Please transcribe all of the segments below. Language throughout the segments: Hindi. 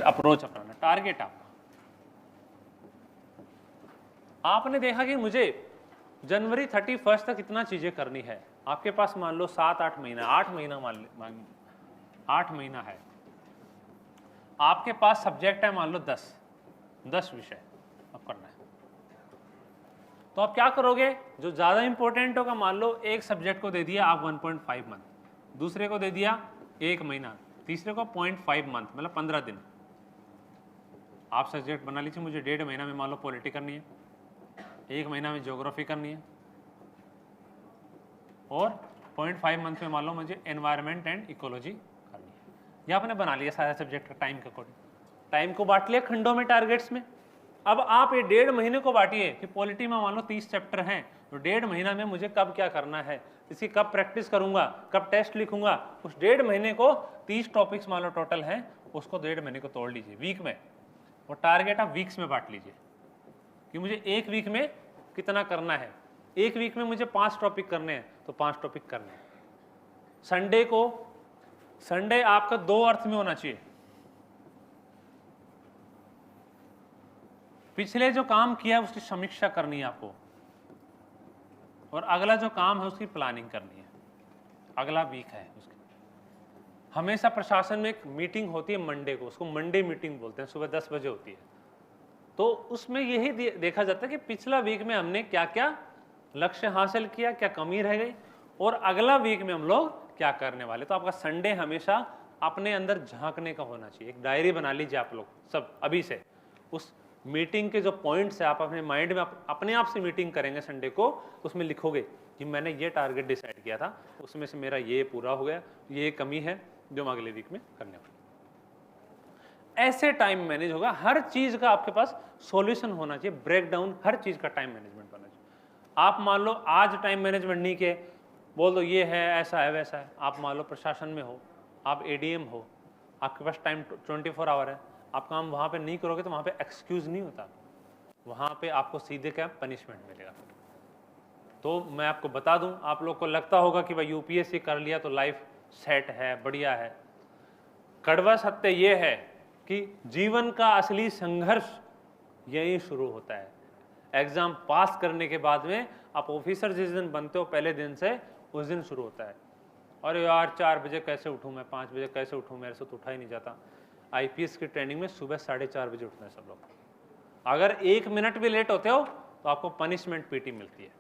अप्रोच अपनाना, टारगेट आपने देखा कि मुझे जनवरी 31 तक इतना चीजें करनी है। आपके पास मान लो 7-8 महीना, 8 महीना मान 8 महीना है, आपके पास सब्जेक्ट है मान लो 10 विषय अब करना है। तो आप क्या करोगे, जो ज्यादा इंपॉर्टेंट होगा, मान लो एक सब्जेक्ट को दे दिया आप 1.5 मंथ, दूसरे को दे दिया 1 महीना, तीसरे को 0.5 मंथ, मतलब 15 दिन। आप सब्जेक्ट बना लीजिए, मुझे 1.5 महीना में मान लो पॉलिटी करनी है, 1 महीना में ज्योग्राफी करनी है, और 0.5 मंथ में मान लो मुझे एनवायरनमेंट एंड इकोलॉजी करनी है। ये आपने बना लिया सारे सब्जेक्ट का टाइम के अकॉर्डिंग, टाइम को बांट लिया खंडों में, टारगेट्स में। अब आप ये 1.5 महीने को बांटिए कि पॉलिटी में मान लो 30 चैप्टर हैं, तो 1.5 महीना में मुझे कब क्या करना है, इसकी कब प्रैक्टिस करूंगा, कब टेस्ट लिखूंगा। उस 1.5 महीने को 30 टॉपिक्स मान लो टोटल हैं, उसको 1.5 महीने को तोड़ लीजिए वीक में, और टारगेट आप वीक्स में बांट लीजिए कि मुझे एक वीक में कितना करना है। एक वीक में मुझे 5 टॉपिक करने हैं, तो 5 टॉपिक करने हैं। संडे आपका 2 अर्थ में होना चाहिए, पिछले जो काम किया है उसकी समीक्षा करनी है आपको, और अगला जो काम है उसकी प्लानिंग करनी है, अगला वीक है उसकी। हमेशा प्रशासन में एक मीटिंग होती है मंडे को, उसको मंडे मीटिंग बोलते हैं, सुबह 10 बजे होती है। तो उसमें यही देखा जाता है कि पिछला वीक में हमने क्या क्या लक्ष्य हासिल किया, क्या कमी रह गई, और अगला वीक में हम लोग क्या करने वाले। तो आपका संडे हमेशा अपने अंदर झांकने का होना चाहिए। एक डायरी बना लीजिए आप लोग सब अभी से, उस मीटिंग के जो पॉइंट्स है आप अपने माइंड में अपने आप से मीटिंग करेंगे संडे को, उसमें लिखोगे कि मैंने ये टारगेट डिसाइड किया था, उसमें से मेरा ये पूरा हो गया, ये कमी है जो मैं अगले वीक में करने वाला। ऐसे टाइम मैनेज होगा, हर चीज का आपके पास सॉल्यूशन होना चाहिए, ब्रेक डाउन, हर चीज का टाइम मैनेजमेंट होना चाहिए। आप मान लो आज टाइम मैनेजमेंट नहीं किए, बोल दो ये है, ऐसा है, वैसा है। आप मान लो प्रशासन में हो, आप एडीएम हो, आपके पास टाइम 24 आवर है, आप काम वहाँ पे नहीं करोगे तो वहाँ पे एक्सक्यूज नहीं होता, वहाँ पे आपको सीधे क्या पनिशमेंट मिलेगा। तो मैं आपको बता दूं, आप लोग को लगता होगा कि भाई यूपीएससी कर लिया तो लाइफ सेट है, बढ़िया है। कड़वा सत्य ये है कि जीवन का असली संघर्ष यहीं शुरू होता है। एग्जाम पास करने के बाद में आप ऑफिसर जिस दिन बनते हो पहले दिन से, उस दिन शुरू होता है, अरे यार 4 बजे कैसे उठूं मैं, 5 बजे कैसे उठूं, मेरे से तो उठा ही नहीं जाता। आईपीएस की ट्रेनिंग में सुबह 4:30 बजे उठना है सब लोग। अगर 1 मिनट भी लेट होते हो तो आपको पनिशमेंट पीटी मिलती है,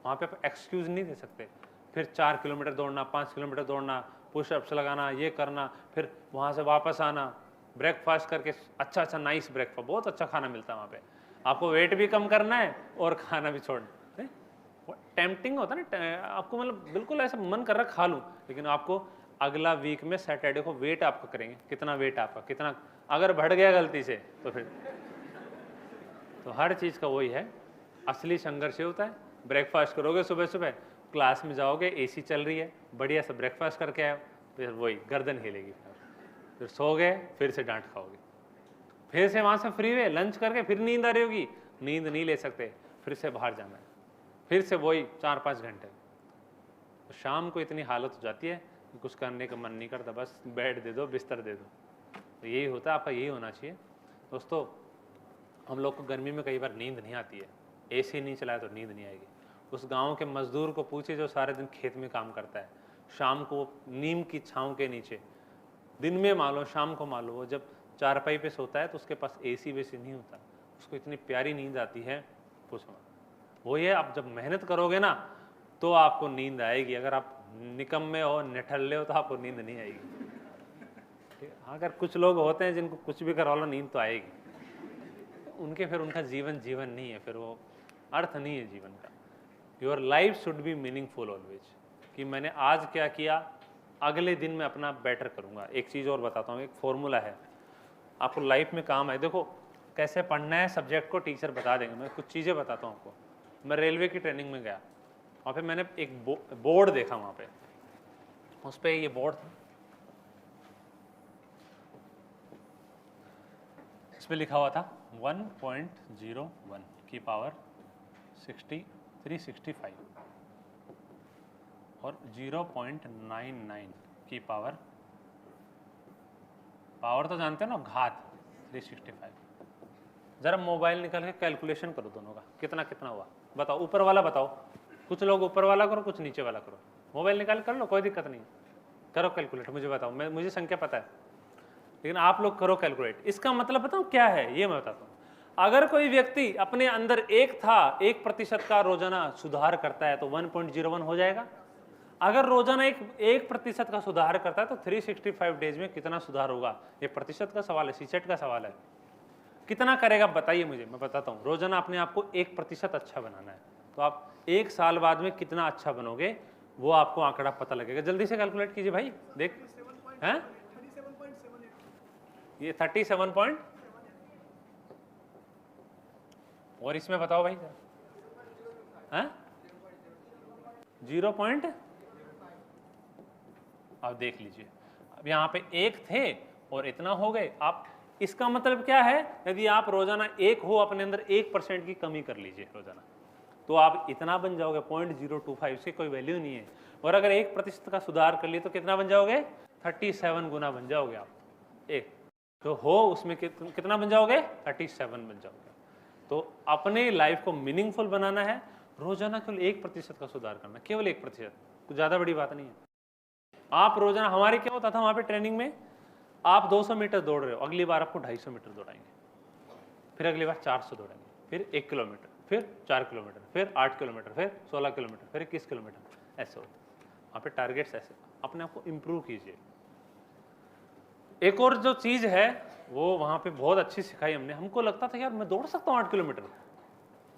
वहाँ पे आप एक्सक्यूज नहीं दे सकते। फिर 4 किलोमीटर दौड़ना, 5 किलोमीटर दौड़ना, पुशअप्स लगाना, ये करना, फिर वहाँ से वापस आना, ब्रेकफास्ट करके, अच्छा नाइस ब्रेकफास्ट, बहुत अच्छा खाना मिलता है वहाँ पे। आपको वेट भी कम करना है और खाना भी छोड़ना है। टेम्पटिंग होता है ना, आपको मतलब बिल्कुल ऐसा मन कर रहा खा लूँ, लेकिन आपको अगला वीक में सैटरडे को वेट आपका करेंगे, कितना वेट आपका, कितना अगर बढ़ गया गलती से तो फिर तो हर चीज़ का वही है, असली संघर्ष ये होता है। ब्रेकफास्ट करोगे सुबह सुबह, क्लास में जाओगे, एसी चल रही है, बढ़िया से ब्रेकफास्ट करके आए, फिर वही गर्दन हिलेगी, फिर सो गए, फिर से डांट खाओगे, फिर से वहाँ से फ्री हुए, लंच करके फिर नींद आ रही होगी, नींद नहीं ले सकते, फिर से बाहर जाना है, फिर से वही 4-5 घंटे। तो शाम को इतनी हालत हो जाती है कि कुछ करने का मन नहीं करता, बस बेड दे दो, बिस्तर दे दो। तो यही होता है, आपका यही होना चाहिए दोस्तों। हम लोग को गर्मी में कई बार नींद नहीं आती है, एसी नहीं चलाया तो नींद नहीं आएगी। उस गांव के मजदूर को पूछिए जो सारे दिन खेत में काम करता है, शाम को नीम की छांव के नीचे, दिन में मान लो, शाम को मान लो, वो जब चारपाई पे सोता है तो उसके पास एसी वेसी नहीं होता, उसको इतनी प्यारी नींद आती है, पूछो। वही है, आप जब मेहनत करोगे ना तो आपको नींद आएगी। अगर आप निकम्मे हो, निठल्ले हो, तो आपको नींद नहीं आएगी। अगर कुछ लोग होते हैं जिनको कुछ भी करा लो नींद तो आएगी, उनके फिर उनका जीवन जीवन नहीं है, फिर वो अर्थ नहीं है जीवन का। Your life should be meaningful always, कि मैंने आज क्या किया, अगले दिन मैं अपना बेटर करूँगा। एक चीज़ और बताता हूँ, एक फॉर्मूला है, आपको लाइफ में काम है। देखो कैसे पढ़ना है सब्जेक्ट को टीचर बता देंगे, मैं कुछ चीज़ें बताता हूँ आपको। मैं रेलवे की ट्रेनिंग में गया, वहाँ पे मैंने एक बोर्ड देखा, वहाँ पे उस पर ये बोर्ड था, इस पर लिखा हुआ था 1.01 की पावर 365 और 0.99 की पावर तो जानते हो ना, घात 365। जरा मोबाइल निकाल के कैलकुलेशन करो दोनों का, कितना कितना हुआ बताओ। ऊपर वाला बताओ, कुछ लोग ऊपर वाला करो, कुछ नीचे वाला करो। मोबाइल निकाल कर लो, कोई दिक्कत नहीं, करो कैलकुलेट, मुझे बताओ। मुझे संख्या पता है, लेकिन आप लोग करो कैलकुलेट। इसका मतलब बताओ क्या है, ये मैं बताता हूँ। अगर कोई व्यक्ति अपने अंदर 1% का रोजाना सुधार करता है तो 1.01 हो जाएगा। अगर रोजाना 1% का सुधार करता है तो 365 डेज में कितना सुधार होगा? ये प्रतिशत का सवाल है, सीसेट का सवाल है। कितना करेगा बताइए मुझे, मैं बताता हूँ। रोजाना अपने आप को 1% अच्छा बनाना है, तो आप 1 साल बाद में कितना अच्छा बनोगे वो आपको आंकड़ा पता लगेगा। जल्दी से कैलकुलेट कीजिए भाई, देख हैं ये 37 पॉइंट, और इसमें बताओ भाई हैं 0. आप देख लीजिए, अब यहाँ पे 1 थे और इतना हो गए। आप इसका मतलब क्या है, यदि आप रोजाना 1 हो, अपने अंदर 1% की कमी कर लीजिए रोजाना, तो आप इतना बन जाओगे 0.025, इसकी कोई वैल्यू नहीं है। और अगर 1% का सुधार कर लिए तो कितना बन जाओगे? 37 गुना बन जाओगे आप। एक तो हो उसमें कितना बन जाओगे? 37 बन जाओगे। तो अपने लाइफ को मीनिंगफुल बनाना है, रोजाना केवल 1% का सुधार करना, केवल 1%, कुछ ज्यादा बड़ी बात नहीं है। आप रोजाना, हमारे क्या होता था वहां पे ट्रेनिंग में, आप 200 मीटर दौड़ रहे हो, अगली बार आपको 250 मीटर दौड़ाएंगे, फिर अगली बार 400 दौड़ाएंगे, फिर 1 किलोमीटर, फिर 4 किलोमीटर, फिर 8 किलोमीटर, फिर 16 किलोमीटर, फिर 21 किलोमीटर, ऐसे होता। वहाँ पे टारगेट्स ऐसे, अपने आप को इम्प्रूव कीजिए। एक और जो चीज़ है वो वहाँ पे बहुत अच्छी सिखाई हमने। हमको लगता था यार मैं दौड़ सकता हूँ 8 किलोमीटर,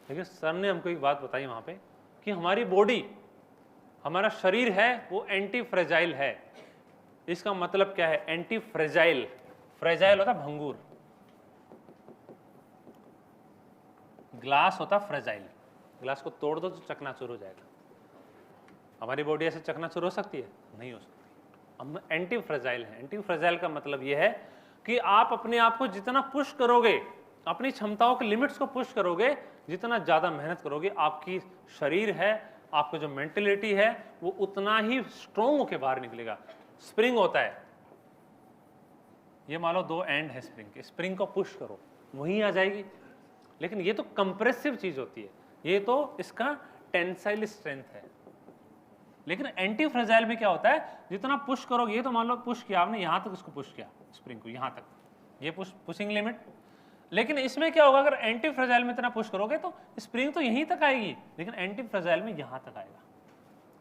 लेकिन सर ने हमको एक बात बताई वहाँ पे कि हमारी बॉडी, हमारा शरीर है वो एंटी फ्रेजाइल है। इसका मतलब क्या है? एंटी फ्रेजाइल, फ्रेजाइल होता भंगुर, ग्लास होता फ्रेजाइल, ग्लास को तोड़ दो तो चकनाचूर हो जाएगा। हमारी बॉडी ऐसे चकनाचूर हो सकती है? नहीं हो सकती। हम एंटी फ्रेजाइल हैं। एंटी फ्रेजाइल का मतलब यह है कि आप अपने आप को जितना पुश करोगे, अपनी क्षमताओं के लिमिट्स को पुश करोगे, जितना ज़्यादा मेहनत करोगे, आपकी शरीर है, आपका जो मेंटलिटी है वो उतना ही स्ट्रॉन्ग होकर बाहर निकलेगा। स्प्रिंग होता है, ये मान लो 2 एंड है स्प्रिंग के, स्प्रिंग को पुश करो वहीं आ जाएगी। लेकिन ये तो कंप्रेसिव चीज होती है, ये तो इसका टेंसाइल स्ट्रेंथ है। लेकिन एंटी फ्रेजाइल में क्या होता है, जितना पुश करोगे, ये तो मान लो पुश किया आपने, यहां तक इसको पुश किया स्प्रिंग को, यहां तक, ये पुशिंग लिमिट। लेकिन इसमें क्या होगा, अगर एंटी फ्रेजाइल में इतना पुश करोगे तो स्प्रिंग तो यहीं तक आएगी, लेकिन एंटी फ्रेजाइल में यहां तक आएगा।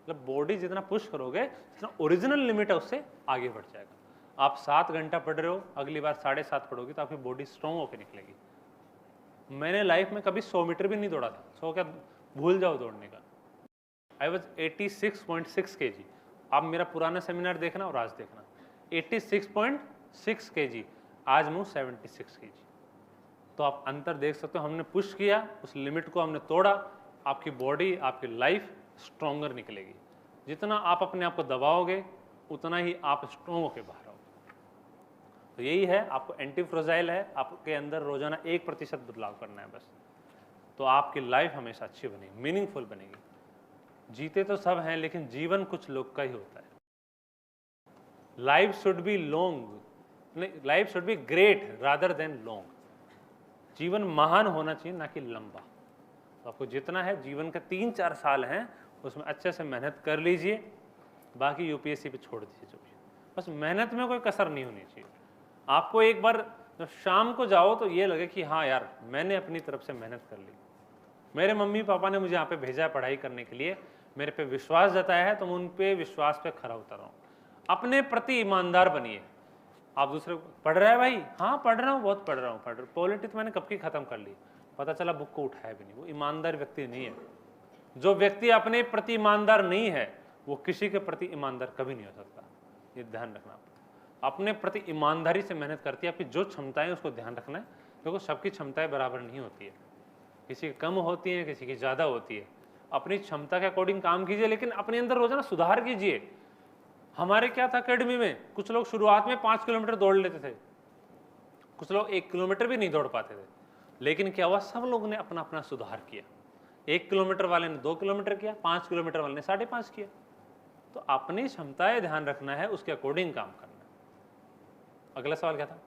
मतलब बॉडी जितना पुश करोगे, जितना ओरिजिनल लिमिट है उससे आगे बढ़ जाएगा। आप 7 घंटा पढ़ रहे हो, अगली बार 7.5 पढ़ोगे तो आपकी बॉडी स्ट्रॉन्ग होकर निकलेगी। मैंने लाइफ में कभी 100 मीटर भी नहीं दौड़ा था, 100 क्या भूल जाओ दौड़ने का। I was 86.6 kg। आप मेरा पुराना सेमिनार देखना और आज देखना, 86.6 kg, आज मैं 76 kg। तो आप अंतर देख सकते हो। हमने पुश किया, उस लिमिट को हमने तोड़ा, आपकी बॉडी, आपकी लाइफ स्ट्रॉन्गर निकलेगी। जितना आप अपने आप को दबाओगे उतना ही आप स्ट्रॉन्ग होकर बाहर आओगे। तो यही है, आपको एंटी फ्रेजाइल है, आपके अंदर रोजाना 1% बदलाव करना है बस, तो आपकी लाइफ हमेशा अच्छी बनेगी, मीनिंगफुल बनेगी। जीते तो सब हैं, लेकिन जीवन कुछ लोग का ही होता है। Life should be long, life should be great rather than long. जीवन महान होना चाहिए, ना कि लंबा। तो आपको जितना है, जीवन के 3-4 साल हैं, उसमें अच्छे से मेहनत कर लीजिए, बाकी यूपीएससी पे छोड़ दीजिए। जो बस मेहनत में कोई कसर नहीं होनी चाहिए। आपको एक बार जब शाम को जाओ तो ये लगे कि हाँ यार मैंने अपनी तरफ से मेहनत कर ली, मेरे मम्मी पापा ने मुझे यहाँ पे भेजा है पढ़ाई करने के लिए, मेरे पे विश्वास जताया है, तो मैं उन पे विश्वास पे खरा उतर रहा हूँ। अपने प्रति ईमानदार बनिए। आप दूसरे को, पढ़ रहा है भाई? हाँ पढ़ रहा हूँ, बहुत पढ़ रहा हूँ। पॉलिटिक्स मैंने कब की खत्म कर ली, पता चला बुक को उठाया भी नहीं। वो ईमानदार व्यक्ति नहीं है। जो व्यक्ति अपने प्रति ईमानदार नहीं है वो किसी के प्रति ईमानदार कभी नहीं हो सकता। ये ध्यान रखना। अपने प्रति ईमानदारी से मेहनत करती है। आपकी जो क्षमताएं उसको ध्यान रखना है, क्योंकि सबकी क्षमताएं बराबर नहीं होती है, किसी की कम होती है, किसी की ज़्यादा होती है। अपनी क्षमता के अकॉर्डिंग काम कीजिए, लेकिन अपने अंदर रोजाना सुधार कीजिए। हमारे क्या था अकेडमी में, कुछ लोग शुरुआत में 5 किलोमीटर दौड़ लेते थे, कुछ लोग 1 किलोमीटर भी नहीं दौड़ पाते थे। लेकिन क्या हुआ, सब लोगों ने अपना अपना सुधार किया। 1 किलोमीटर वाले ने 2 किलोमीटर किया, 5 किलोमीटर वाले ने 5.5 किया। तो अपनी क्षमताएं ध्यान रखना है, उसके अकॉर्डिंग काम करना है। अगला सवाल क्या था?